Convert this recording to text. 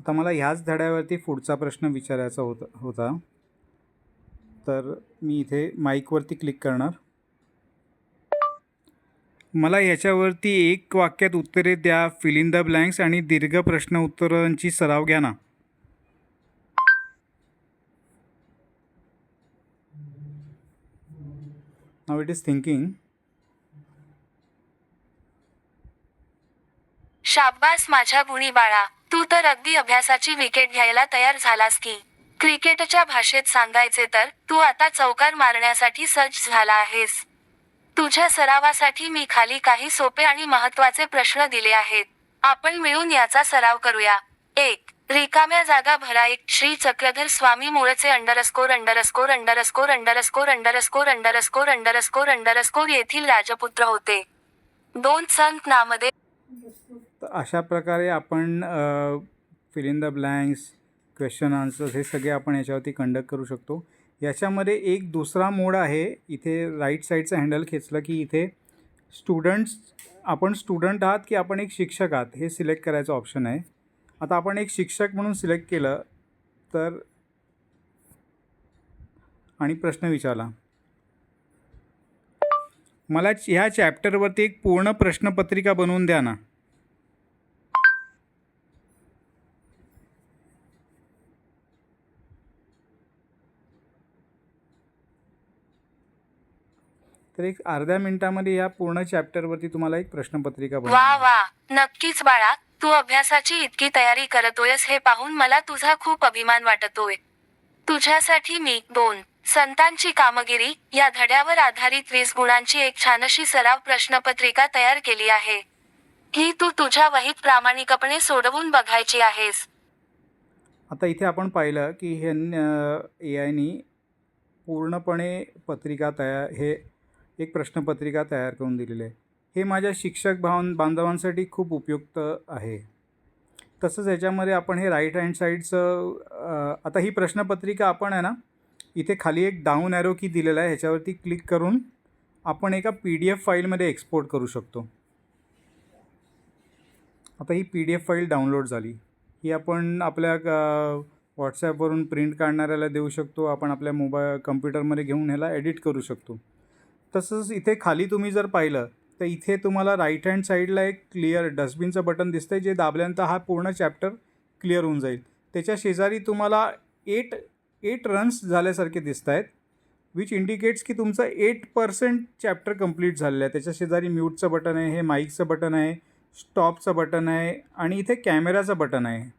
आता मला ह्याच धड्यावरती पुढचा प्रश्न विचारायचा होता. तर मी इथे माईकवरती क्लिक करणार. मला याच्यावरती एक वाक्यात उत्तरे द्या, फिल इन द ब्लँक्स आणि दीर्घ प्रश्न उत्तरांची सराव घ्या ना. नाव इट इज थिंकिंग. शाब्बास माझ्या गुणी बाळा, तू तर अगदी अभ्यासाची विकेट घ्यायला तयार झालास की. क्रिकेटच्या भाषेत सांगायचे तर तू आता चौकार मारण्यासाठी सज्ज झाला आहेस. तुझ्या सरावासाठी मी खाली काही सोपे आणि महत्त्वाचे प्रश्न दिले आहेत. आपण मिळून याचा सराव करूया. 1. रिकाम्या जागा भरा. 1. श्री चक्रधर स्वामी मूळचे underscore underscore underscore underscore underscore underscore underscore underscore येथील राजपुत्र होते. 2. संत नामदेव. तर अशा प्रकारे आपण fill in the blanks, question answers हे सगळे आपण याच्यावरती कंडक्ट करू शकतो. याच्यामध्ये एक दुसरा मोड आहे. इथे राईट साईडचं हँडल खेचलं की इथे आपण स्टुडंट आहात की आपण एक शिक्षक आहात हे सिलेक्ट करायचं ऑप्शन आहे. आता आपण एक शिक्षक म्हणून सिलेक्ट केलं तर आणि प्रश्न विचारला, मला ह्या चॅप्टरवरती एक पूर्ण प्रश्नपत्रिका बनवून द्या ना. तर एक अर्ध्या मिनिटामध्ये या पूर्ण चॅप्टरवरती तुम्हाला एक प्रश्नपत्रिका वा वा, नक्कीच बाळा, तू अभ्यासाची इतकी तयारी करतोयस हे पाहून मला तुझा खूप अभिमान वाटतोय. तुझ्यासाठी मी 2. संतांची कामगिरी या धड्यावर आधारित 20 गुणांची एक छानशी सराव प्रश्नपत्रिका तयार केली आहे. ही तू तुझ्या वहीत प्रामाणिकपणे सोडवून बघायची आहेस. आता इथे आपण पाहिलं की हे AI पूर्णपणे एक प्रश्नपत्रिका तयार करून दिलेली आहे. हे माझ्या शिक्षक बांधवांसाठी खूप उपयुक्त आहे. तसंच याच्यामध्ये आपण हे राईट हँड साईडचं आता ही प्रश्नपत्रिका आपण आहे ना, इथे खाली एक डाऊन ॲरो की दिलेला आहे, ह्याच्यावरती क्लिक करून आपण एका PDF फाईलमध्ये एक्सपोर्ट करू शकतो. आता ही PDF फाईल डाउनलोड झाली. ही आपण आपल्या व्हॉट्सॲपवरून प्रिंट काढणाऱ्याला देऊ शकतो. आपण आपल्या कम्प्युटरमध्ये घेऊन ह्याला एडिट करू शकतो. तसंच इथे खाली तुम्ही जर पाहिलं तर इथे तुम्हाला राईट हँड साईडला एक क्लिअर डस्टबिनचं बटन दिसतं आहे, जे दाबल्यानंतर हा पूर्ण चॅप्टर क्लिअर होऊन जाईल. त्याच्या शेजारी तुम्हाला 8 रन्स झाल्यासारखे दिसत आहेत, विच इंडिकेट्स की तुमचं 8% चॅप्टर कंप्लीट झालेलं आहे. त्याच्या शेजारी म्यूटचं बटन आहे, हे माईकचं बटन आहे, स्टॉपचं बटन आहे आणि इथे कॅमेराचं बटन आहे.